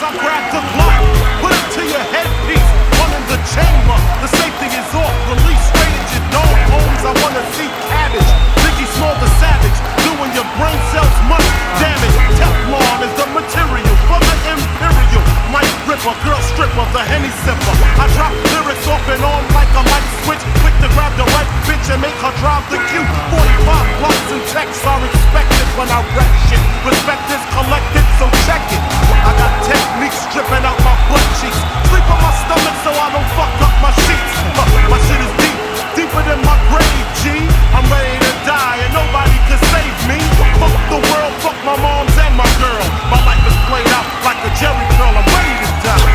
I grab the Glock, put it to your headpiece, one in the chamber. The safety is off, release straight at your dome. Homes, I wanna see cabbage. Biggie Small the Savage, doing your brain cells much damage. Teflon is the material for the imperial. Mic gripper, girl stripper, the Henny sipper. I drop lyrics off and on like a light switch, quick to grab the right bitch and make her drive the queue. 45 blocks and texts are expected when I wreck shit. Respect is collected, so check it. I got techniques stripping out my butt cheeks. Sleep on my stomach so I don't fuck up my sheets. My shit is deep, deeper than my grave, G. I'm ready to die and nobody can save me. Fuck the world, fuck my moms and my girl. My life is played out like a Jerry curl. I'm ready to die.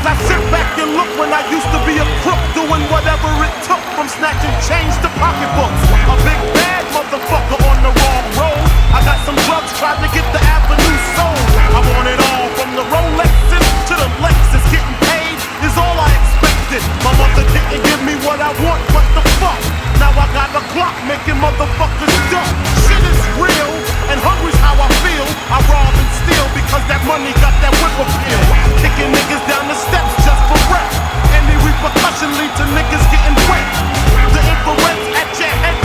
I sit back and look when I used to be a crook, doing whatever it took, from snatching change to pocketbooks. A big bad motherfucker on the wrong road. I got some drugs, tried to get the avenue sold. I want it all, from the Rolexes to the Lexus. Getting paid is all I expected. My mother didn't give me what I want, what the fuck? Now I got a clock making motherfuckers duck. Shit is real, and hungry's how I feel. I rob and steal because that money got that whip appeal. Kicking niggas down the steps just for rep. Any repercussion lead to niggas getting wet. The infrared's at your head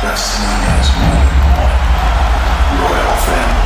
Wrestling has more than one royal family.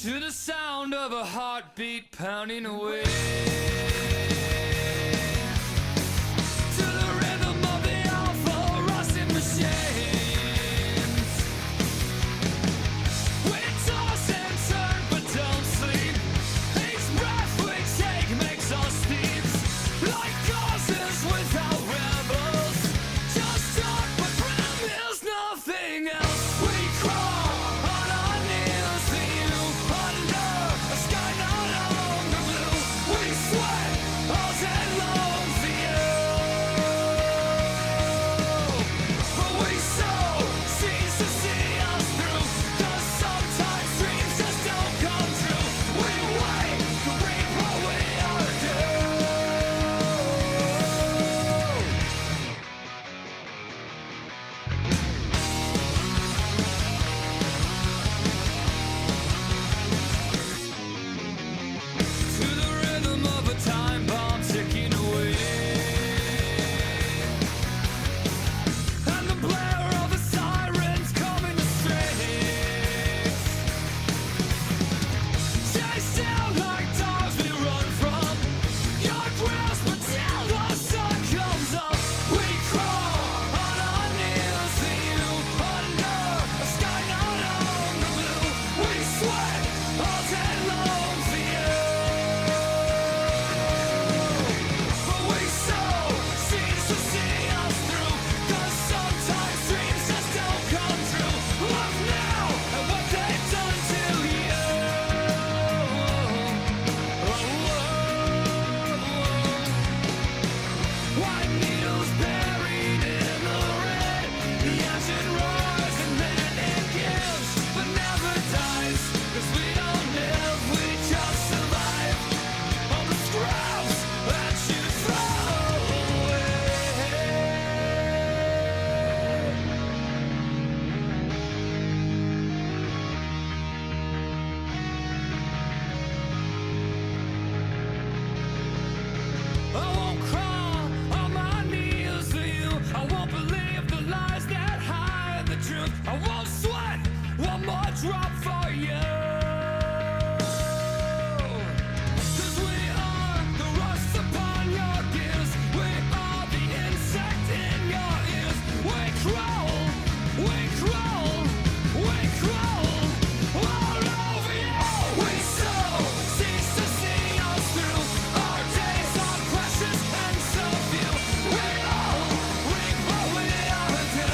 To the sound of a heartbeat pounding away. To the rhythm of the awful rusting machines. We toss and turn but don't sleep. Each breath we take makes us steep. Like horses without rebels. Just talk but promise nothing else. We crawl on our knees to you. Under a sky not longer blue, we drop for you. 'Cause we are the rust upon your gears. We are the insect in your ears. We crawl, we crawl, we crawl all over you. We so cease to see us through. Our days are precious and so few. We all reap what we ever do.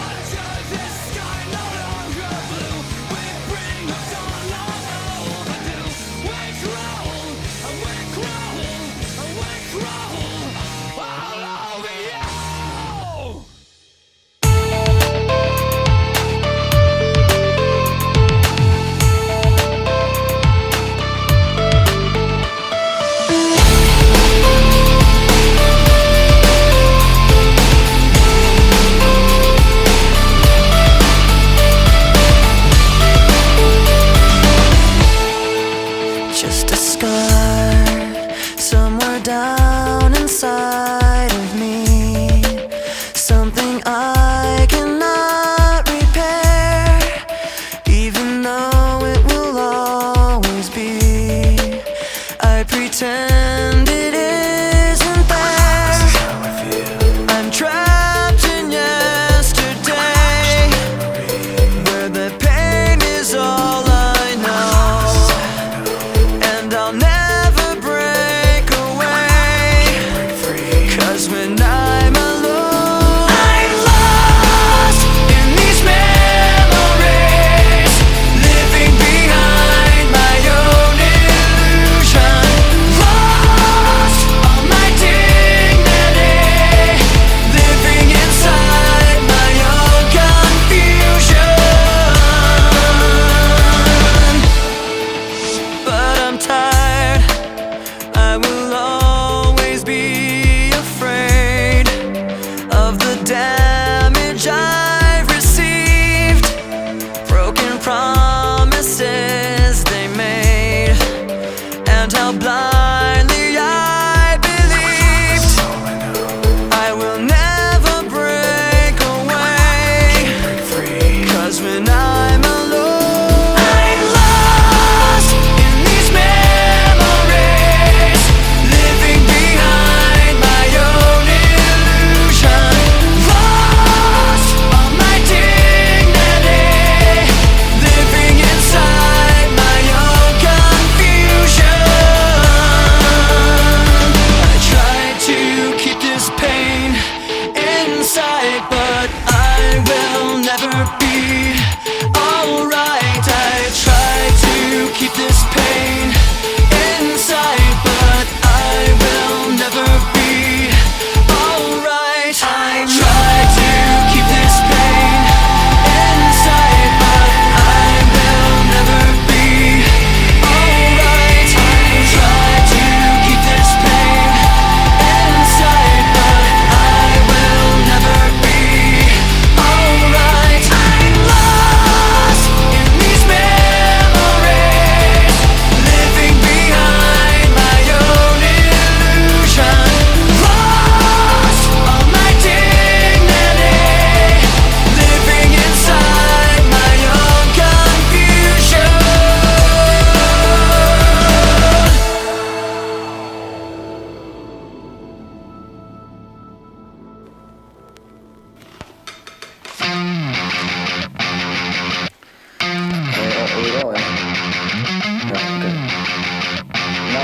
Under this sky no longer blue, we bring the dawn long overdue. We crawl, and we crawl, and we crawl all over you. Just a scar somewhere down inside of me. Something I cannot repair, even though it will always be. I pretend it isn't there. I'm trapped in yesterday, where the pain is all I know. And I'll never break away, 'cause when I'm alone, I'm lost in these memories, living behind my own illusion. Lost all my dignity, living inside my own confusion. But I'm tired, I will always be afraid of the damage I've received, broken promises they made, and how blindly I believed. I will never break away, 'cause when I'm alone, I'm lost in these memories, living behind my own illusion. Lost all my dignity, living inside my own confusion. I try to keep this pain inside, but I will never be alright. I try to keep this pain inside, but I will never be alright. I try to keep this pain inside, but I will never be alright. I try to keep this pain inside, but I will never be alright. I'm lost in these memories, living behind my own illusion. Lost all my dignity, living inside my own confusion. Are we rolling? Yeah, good. No,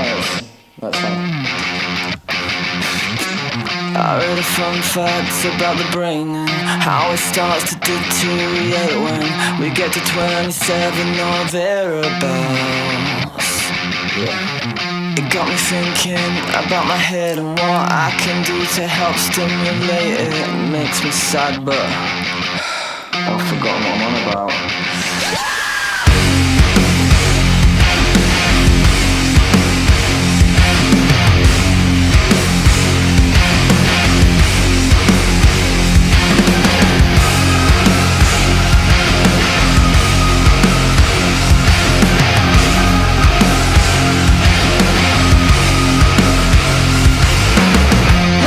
that's fine. I read a fun facts about the brain and how it starts to deteriorate when we get to 27 or thereabouts. It got me thinking about my head and what I can do to help stimulate it. It makes me sad, but I've forgotten what I'm on about.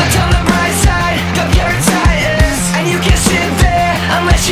let's on the bright side, go your tightest, and you can sit there unless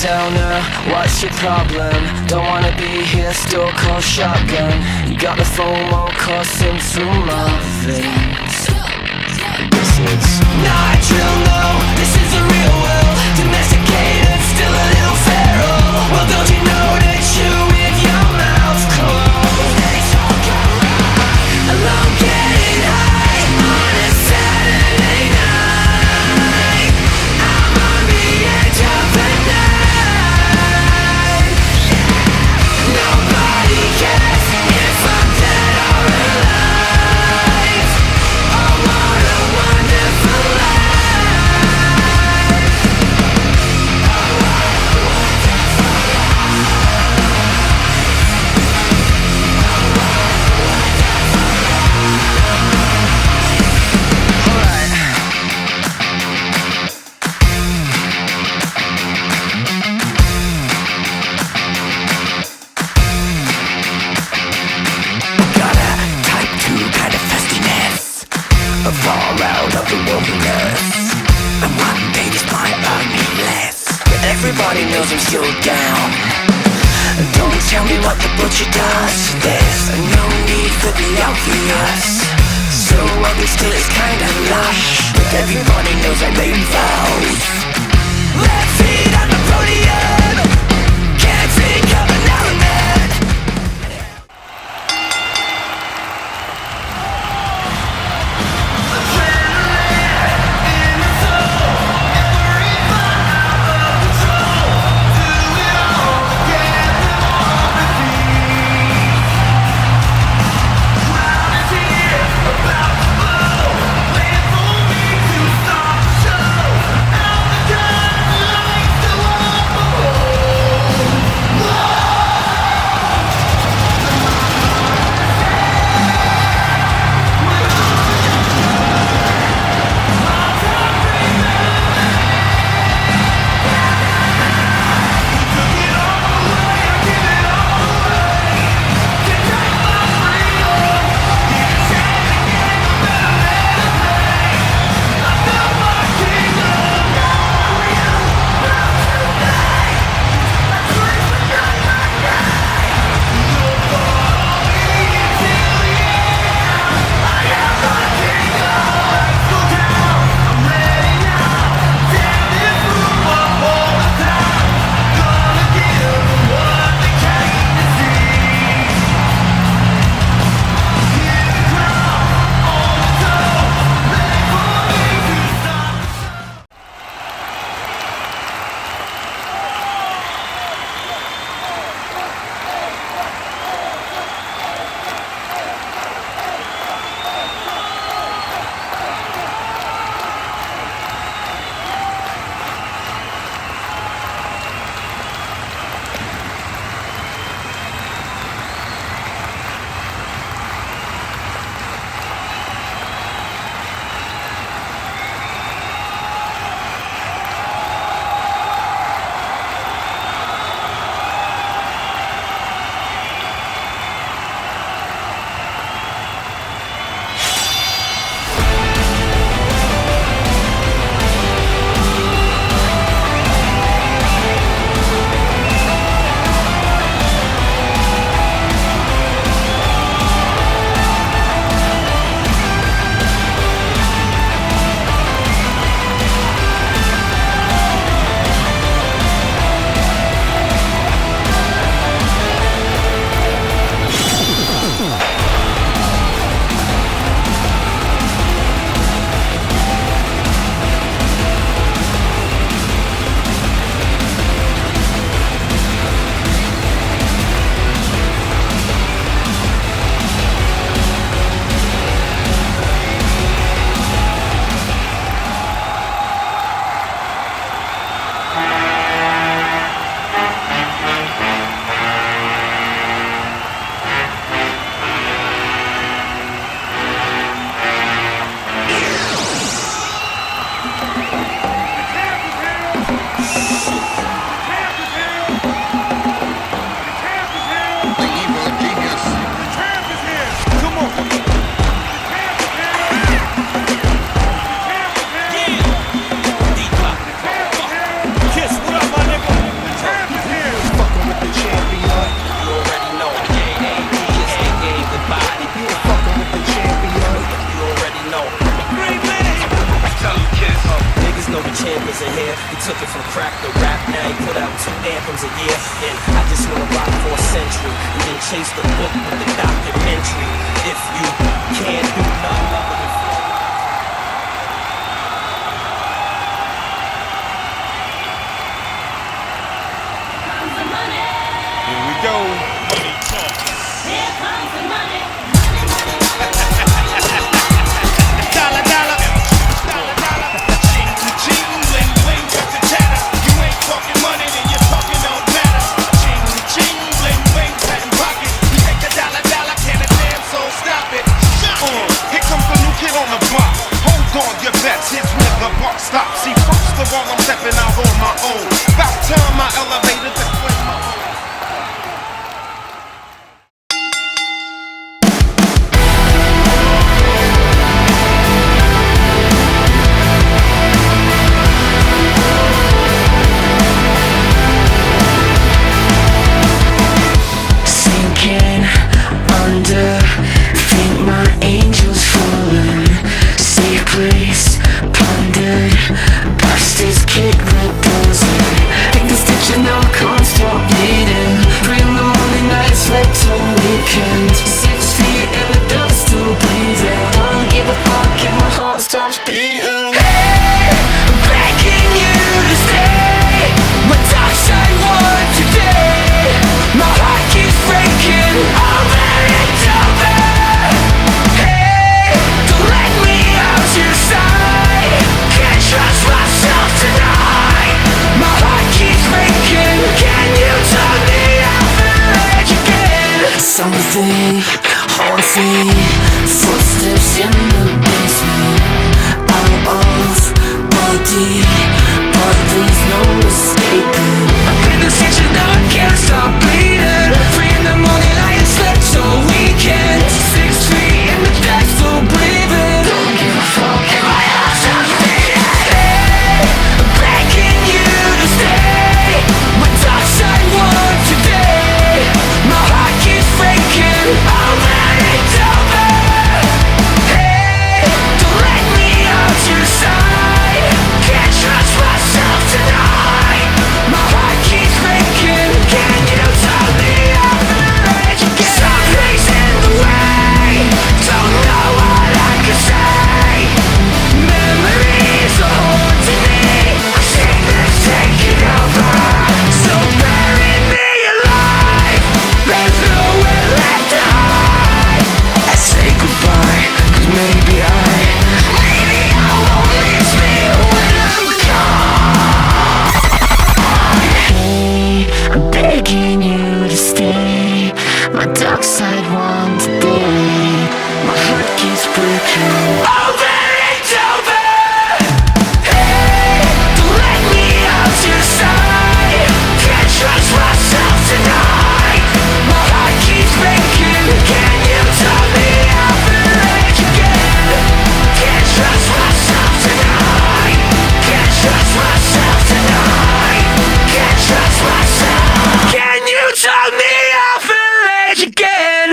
downer, what's your problem? Don't wanna be here, still call shotgun. You got the FOMO coursing through my veins. This is not drill, no, this is the real world. Domesticated, still a little feral. Well, don't you know that you with your mouth closed? They talk around, alone getting high on a Saturday night. I'm on the edge of the night. Nobody cares if I'm dead or alive. Oh, what a wonderful life. Oh, what a wonderful life. Alright. Got a type 2 kind of festiness, far out of the wilderness. And one day this might earn me less, but everybody knows I'm still down. Don't tell me what the butcher does. There's no need for the obvious. So ugly still it's kinda lush, but everybody knows I made vows. Left feet on the podium, can't think of an element. About to blow, wait for me to stop the show. Out the gun, light cracked the rap, now he put out 2 anthems a year. And I just wanna rock for a century, and then chase the book with the documentary. If you can't do nothing other than Here we go. Money talk. Here comes the money. Dollar, dollar. Dollar, dollar. Ching to ching, bling bling, cut the chatter. You ain't talking money, then you're talking don't matter. Ching to ching, bling bling, patent pocket. You take the dollar, dollar, can a damn soul stop it? Here comes the new kid on the block. Hold on, your bets. Here's where the buck stops. See, first of all, I'm stepping out on my own. About time I elevated to claim my own. Sinking under, think my angel's fallen. Safe place, plundered, bastards kick the doors in. Take the stitch and now I can't stop bleeding. 3 in the morning, I slept till weekend. 6 feet in the dust, still breathing. Don't give a fuck if my heart stops beating. Hey, I'm begging you to stay. My dark side won today. My heart keeps breaking over and over. Hey, don't let me out your side. Can't trust myself tonight. My heart keeps breaking. Can you tell me I'll village again? Something haunting, footsteps in the basement. Out of body, but there's no escaping. I've been in such a now I can't stop bleeding. 3 in the morning, I ain't slept all weekend. 6 feet in the deck, still breathing. Don't give a fuck if my heart stops beating. Hey, I'm begging you to stay. My dark side won today. My heart keeps breaking over and over. Hey, don't let me out your side. Can't trust myself tonight. My heart keeps breaking. Can you tell me I'll village again? Something's in the way. Don't know what I can say. Memories are haunting me. I think they're taking over. So bury me alive. There's nowhere left to hide. I say goodbye, 'cause maybe I won't miss me when I'm gone. Hey, I'm begging you to stay. My dark side won today. My heart keeps breaking over and over. Hey, don't let me out your side. Can't trust myself tonight. My heart keeps breaking. Can you tell me I'll village again? Can't trust myself tonight. Can't trust myself tonight. Can't trust myself. Can you tell me I'll village again?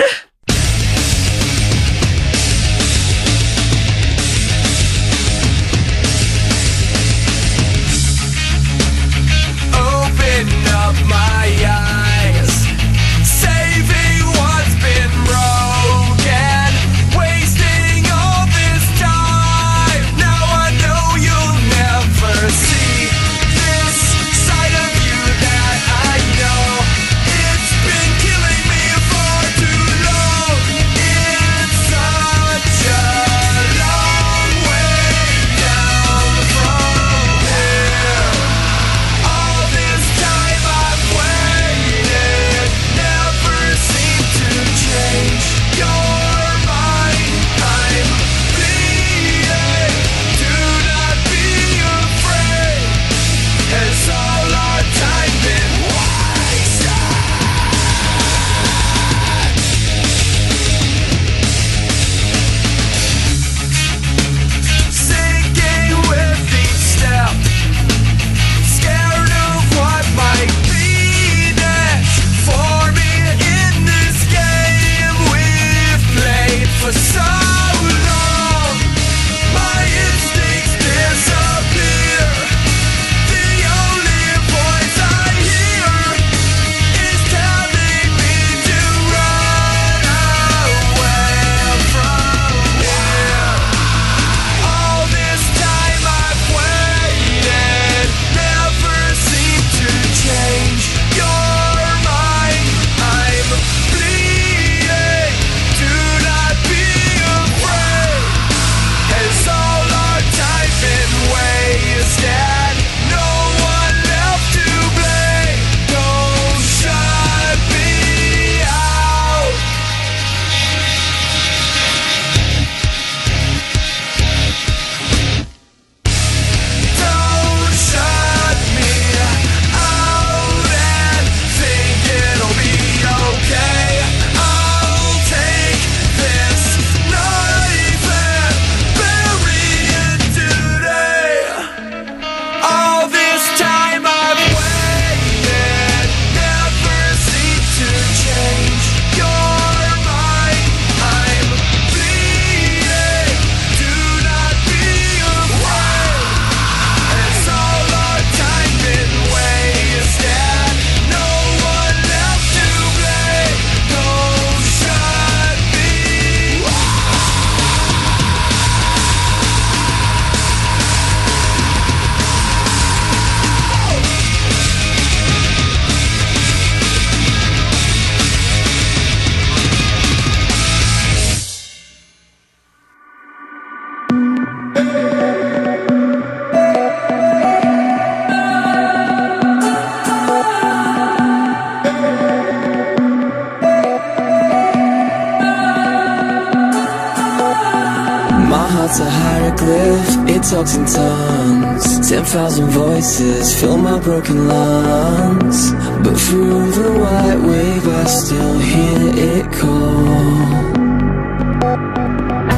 head's a hieroglyph, it talks in tongues. 10,000 voices fill my broken lungs, but through the white wave I still hear it call.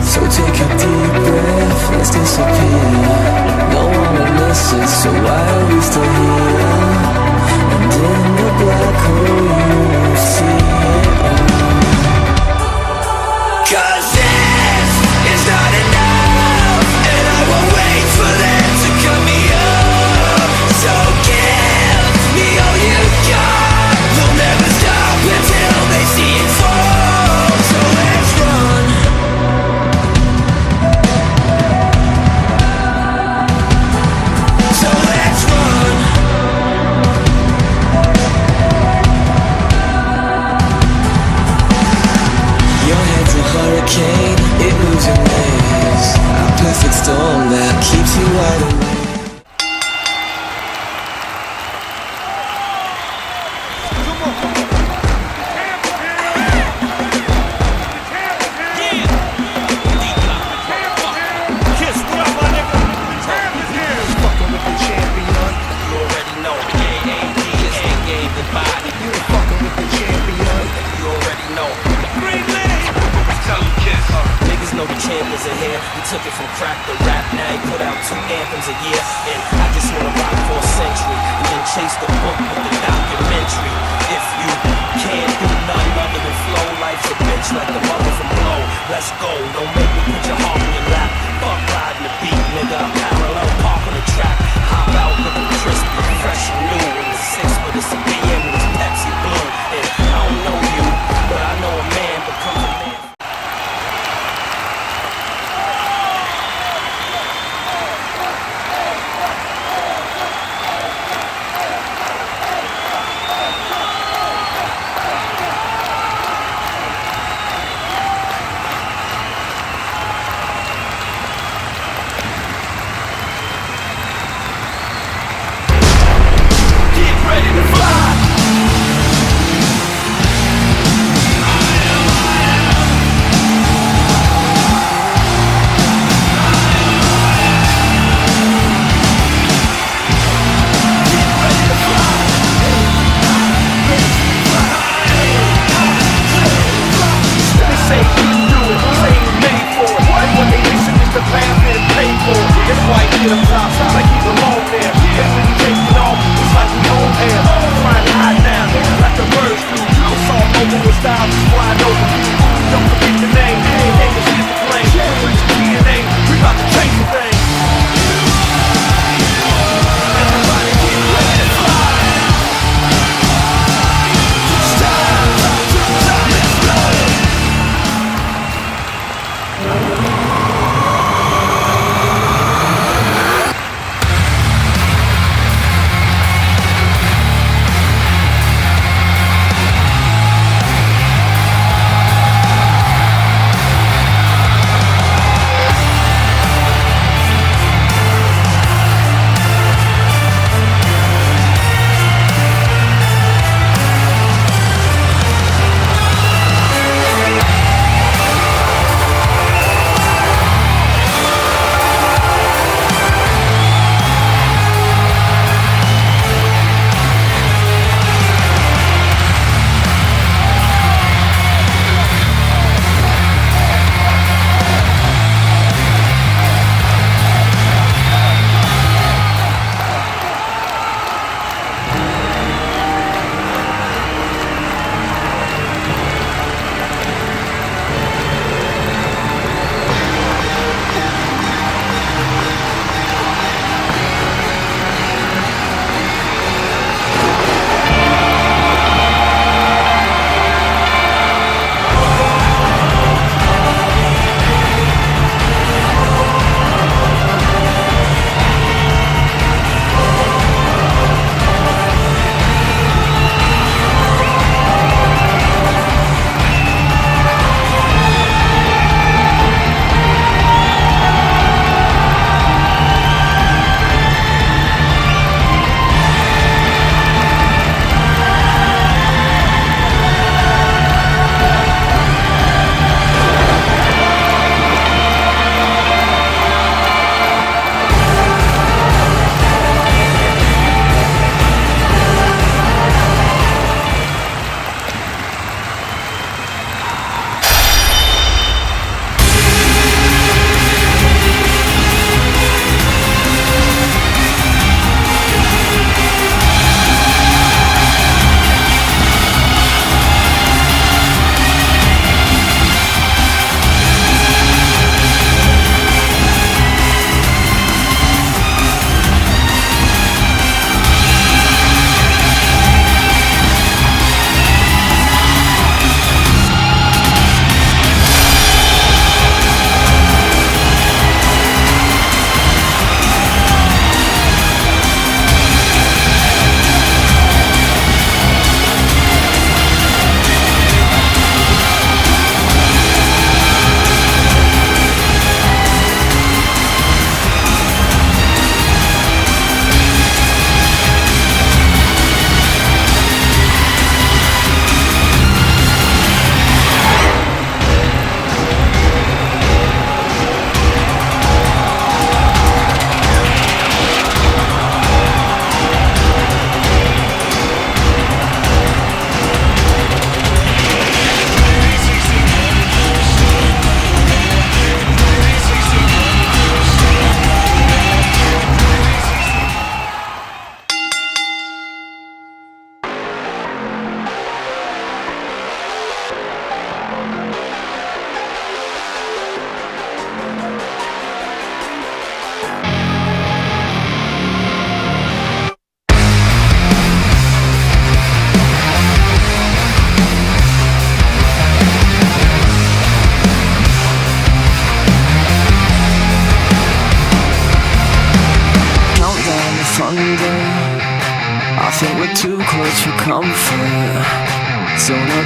So take a deep breath, let's disappear. No one will listen, so why are we still here? And in the black hole you will see it all. 'Cause this is not enough, and I won't wait for them to cut me up. So give me all you got. They'll never stop until they see it fall. So let's run. So let's run. Your head's a hurricane, it moves in waves. A perfect storm that keeps you wide awake. Kiss, what up, my nigga? The champ is here. Fucking with the champion. You already know. AAD is game the body. You fucking with the champion. You already know. Green Lady. Tell him, Kiss. Niggas know the champions are here. He took it from crack to rap. Now he put out 2 anthems a year. And I just wanna rock for a century. And then chase the book with the documentary. If you can't do nothing other than flow, life's a bitch like the mother from Blow. Let's go. Don't make me put your heart in your lap. Fuck riding the beat, nigga. I'm parallel park on the track. Hop out looking crispy, fresh and new. In the 6 with it's a BM with it's Pepsi Blue. And I don't know you, but I know a man becomes a man. Get ready to fly. They say you can do it, say you made for it. And what they missing is the path and pay for it. That's why he get up top, like he belong there. And when he taking off, it's like we own air. Trying to hide now, like the birds do. It's all over with style, just flying over you. Don't forget the name, name is hit the plane. Put your DNA, we about to change the thing. Everybody get ready to fly. It's time, let's go.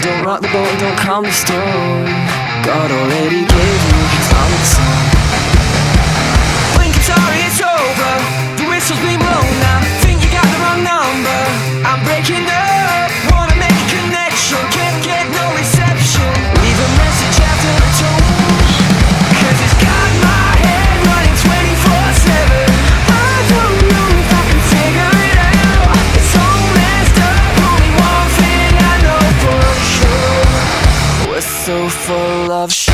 don't rock the boat and don't calm the storm. God already gave you his answer. When guitar is over, the whistle's been blown now. Think you got the wrong number. I'm breaking up, wanna make a connection. Can't get no reception. Leave a message after the tone, 'cause it's got my head running 24/7. I don't know if I can figure it out. It's all messed up, only one thing I know for sure. We're so full of shit.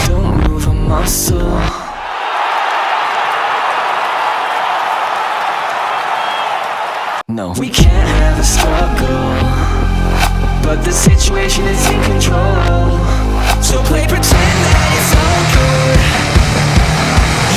Don't move a muscle. No, we can't have a struggle, but the situation is in control. So play pretend that it's all good.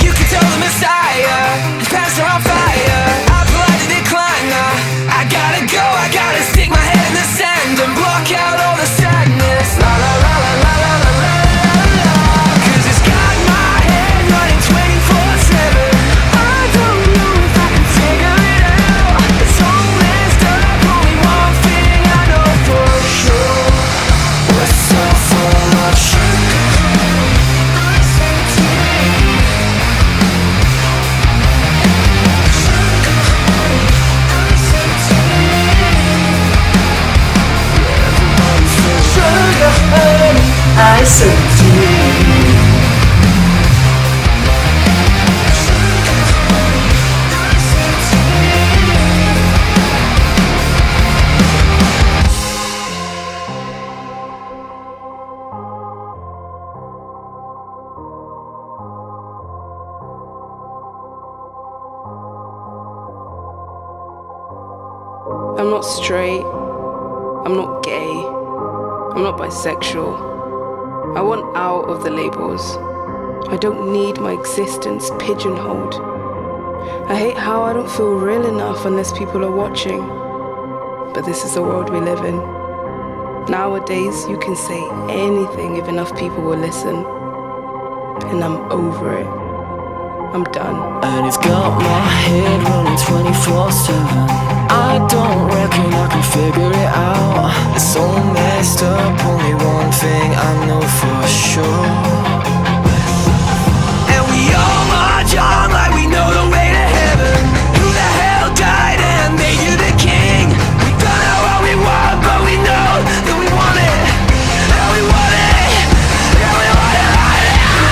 You can tell the Messiah, his pants are on fire. I politely decline now. I gotta go, I gotta stick my head in the sand and block out all the sadness. La la la la la la la la la. 'Cause it's got my head running 24/7. I don't know if I can figure it out. It's all messed up, only one thing I know for sure. We're so full of shit. Sugar, honey, I said to you. I'm not straight, I'm not gay, I'm not bisexual. I want out of the labels. I don't need my existence pigeonholed. I hate how I don't feel real enough unless people are watching. But this is the world we live in. Nowadays, you can say anything if enough people will listen. And I'm over it. I'm done. And it's got my head running 24/7. I don't reckon I can figure it out. It's so messed up, only one thing I know for sure. And we all march on like we know the way to heaven. Who the hell died and made you the king? We don't know what we want, but we know that we want it. And we want it. And we want it right now.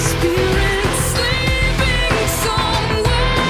Spirit sleeping somewhere.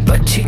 But you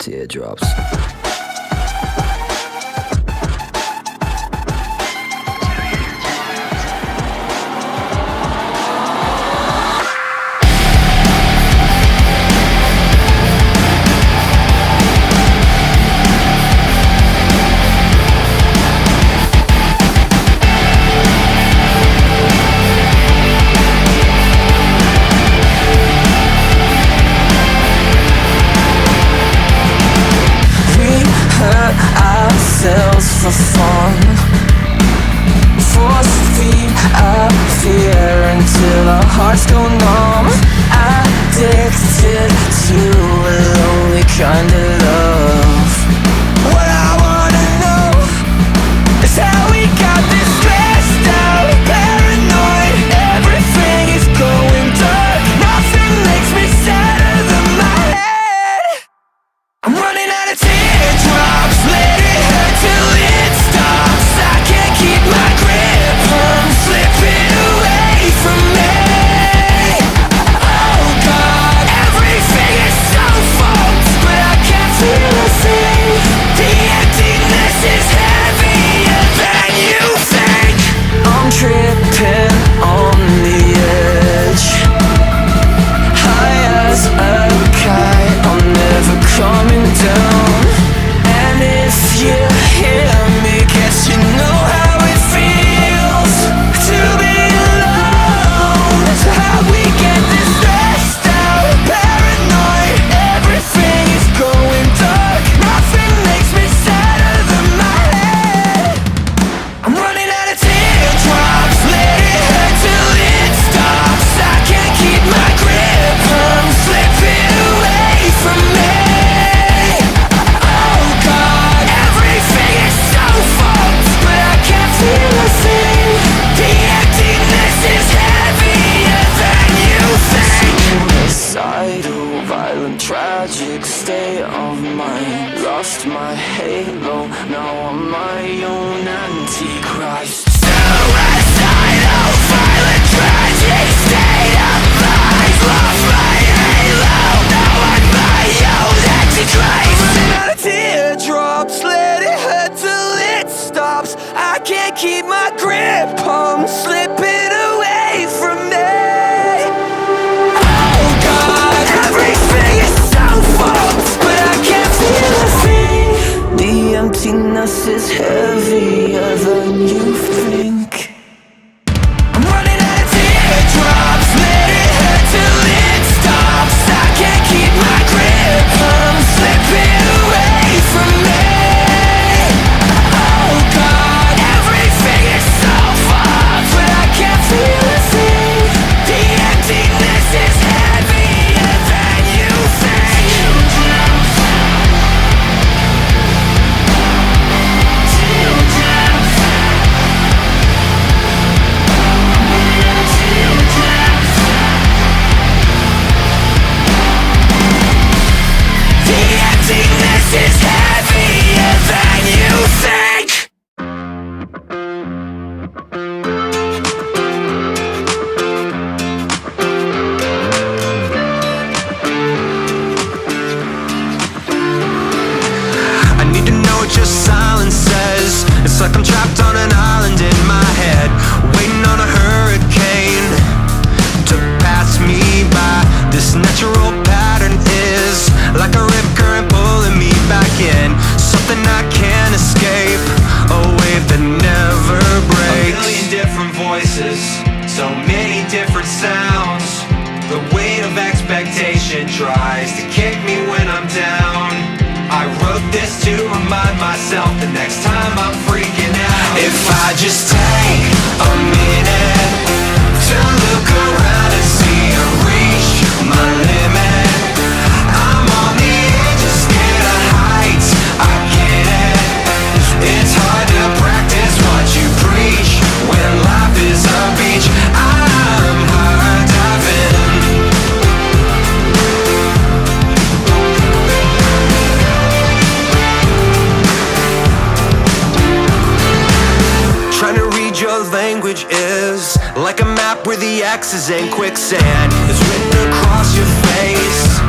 teardrops. For fun, force feed our fear until our hearts go numb. Addicted to a lonely kind of love. What I wanna know is how we got this stressed out, paranoid. Everything is going dark. Nothing makes me sadder than my head. I'm running out of teardrops. Let it hurt till it stops. I can't keep my grip from slipping away from me. Oh God, everything is so fucked, but I can't feel a thing. The emptiness is heavier than you think. I'm tripping on the edge, high as a kite. I'm never coming down. And if you hear me, guess you know how it feels to be alone. So how we get this stressed out, paranoid. Everything is going dark. Nothing makes me sadder than my head. I'm running out of teardrops. Let it hurt till it stops. I can't keep my grip from slipping away from me. Oh God, everything is so fucked, but I can't feel a thing. The emptiness is heavier than you think. Suicidal, violent, tragic state of mind. Lost my halo, now I'm my own antichrist. Suicidal, violent, tragic state of mind. Lost my halo, now I'm my own antichrist. Running out of teardrops, let it hurt till it stops. I can't keep my grip, I'm slipping away from me. Oh God, everything is so fucked, but I can't feel a thing. The emptiness is heavier than you think. I'm running out of teardrops, let it hurt till it stops. I can't keep my grip, I'm slipping away from me. Oh God, everything is so fucked, but I can't feel a thing. The emptiness is heavier than you think. The emptiness is heavier than you think. I need to know what your silence says. It's like I'm trapped on an island in my head, waiting on a hurricane to pass me by. This natural pattern is like a rip current pulling me back in. Something I can't escape, a wave that never breaks. A million different voices, so many different sounds. The weight of expectation tries to kick me when I'm down. I wrote this to remind myself the next time I'm freaking out. If I just take a minute to look around and see or reach my limit, I'm on the edge of scared of heights. I get it. It's hard to practice what you preach when life is a beach. I'm hard diving. Trying to read your language is like a map where the X is in quicksand. It's written across your face.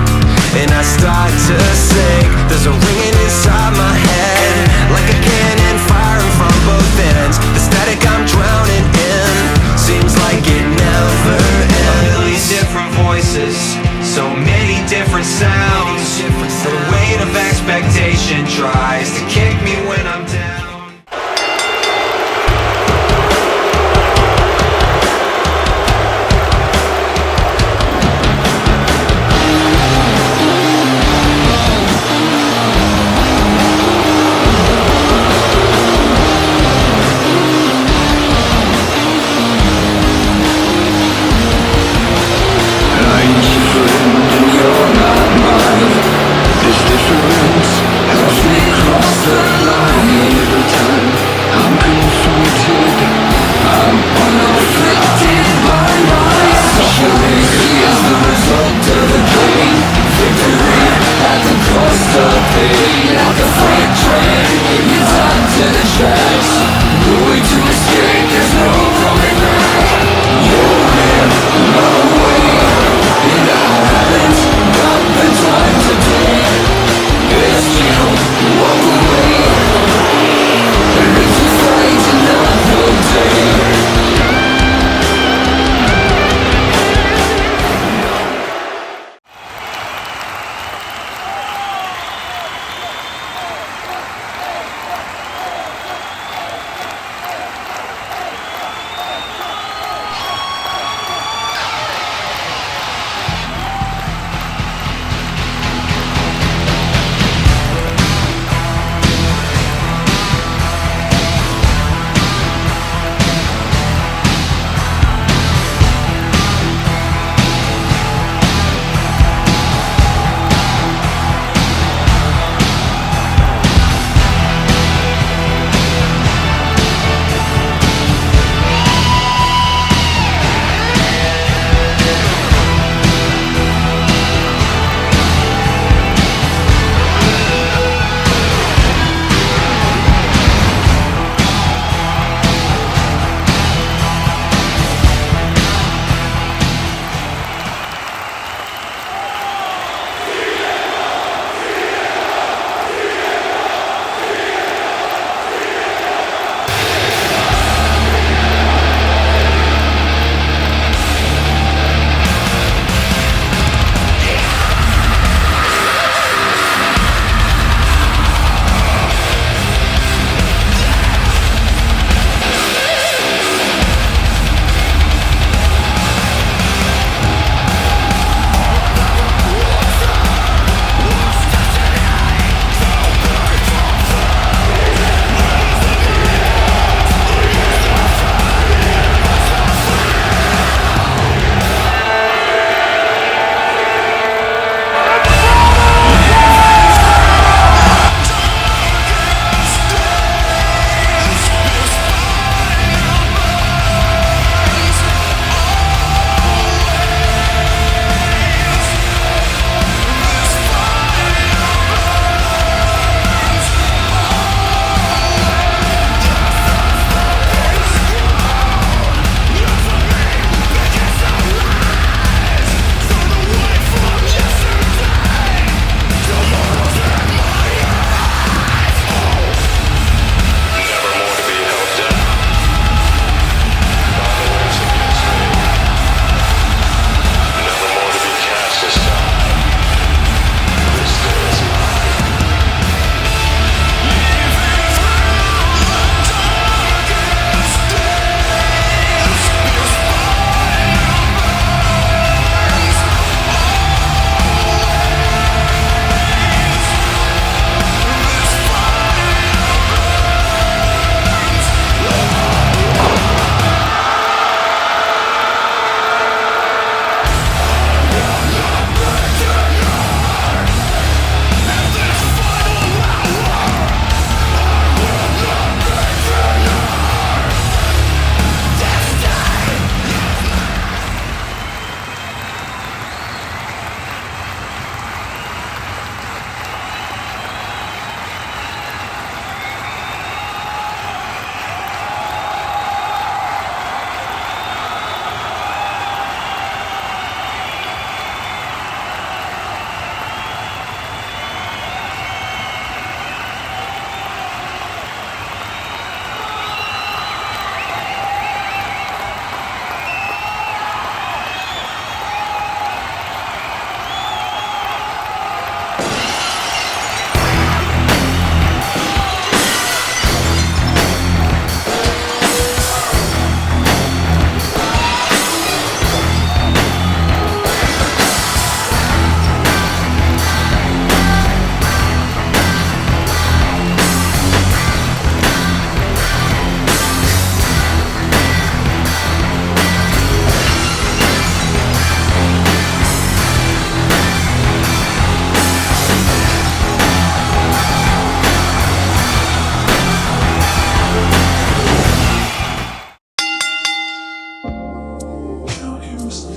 and I start to sink. There's a ringing inside my head, like a cannon firing from both ends. The static I'm drowning in seems like it never ends. A million different voices, so many different sounds. The weight of expectation tries to kick me when I'm down. This difference helps me cross the line.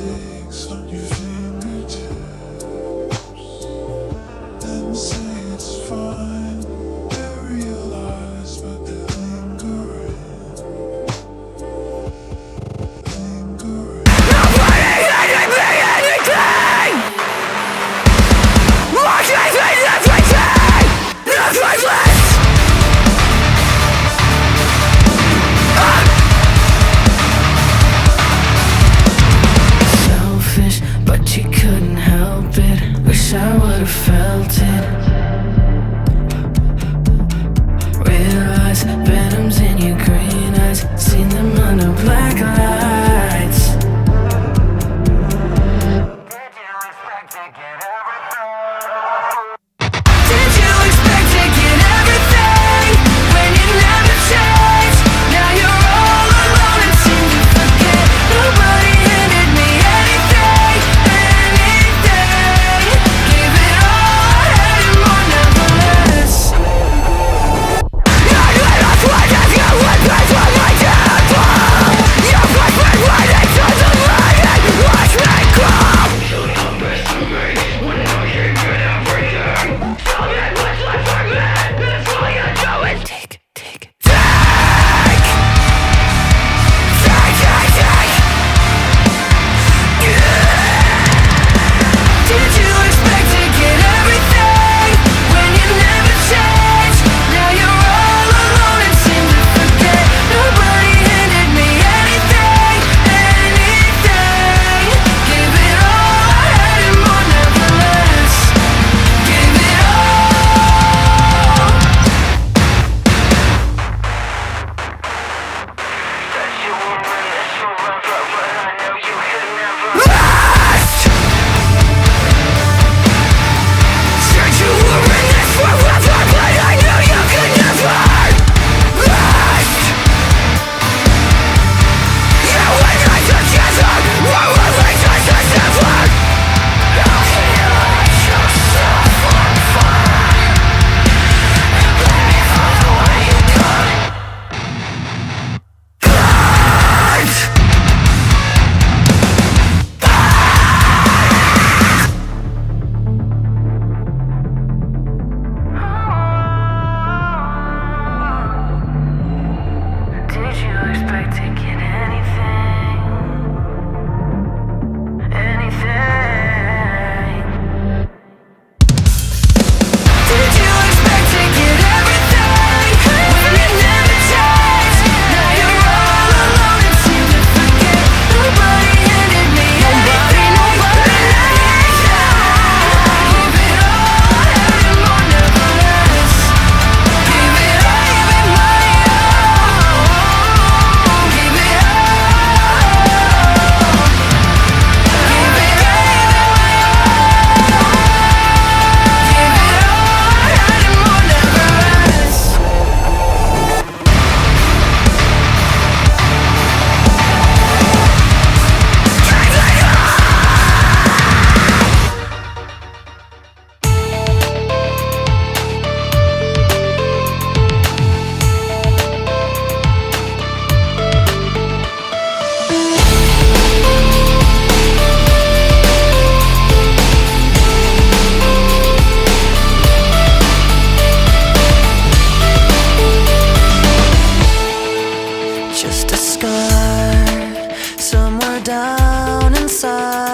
mistakes on your fingertips and say it's fine. They realize, but they're lingering. Selfish, but you couldn't help it. Wish I would've felt it. Realize venom's in your green eyes. Seen them under black lights. Did you expect to get everything when you never changed? Now you're all alone and seem to forget. Nobody handed me anything, anything. Gave it all, I had it more, never less. Now you lost what has you with this for my temple. You pushed me right into the light and watched me crawl. Take, take, take. Did you expect to get everything when you never changed? Now you're all alone and seem to forget. Nobody handed me anything, anything. Gave it all, I had it more, never less. Gave it all. Last! Said you were in this forever, but I knew you could never last. You and I together were relationships never. You can't let yourself on fire and blame me for the way you got hurt. Did you expect to get anything? Anything? Did you expect to get everything when you never changed? Now you're all alone and seem to forget. Nobody handed me anything. Nobody. Give it all, I had it more, never less. Give it all, give it my all. Give it all. Give it all, I had it more, never less. Just a scar somewhere down inside.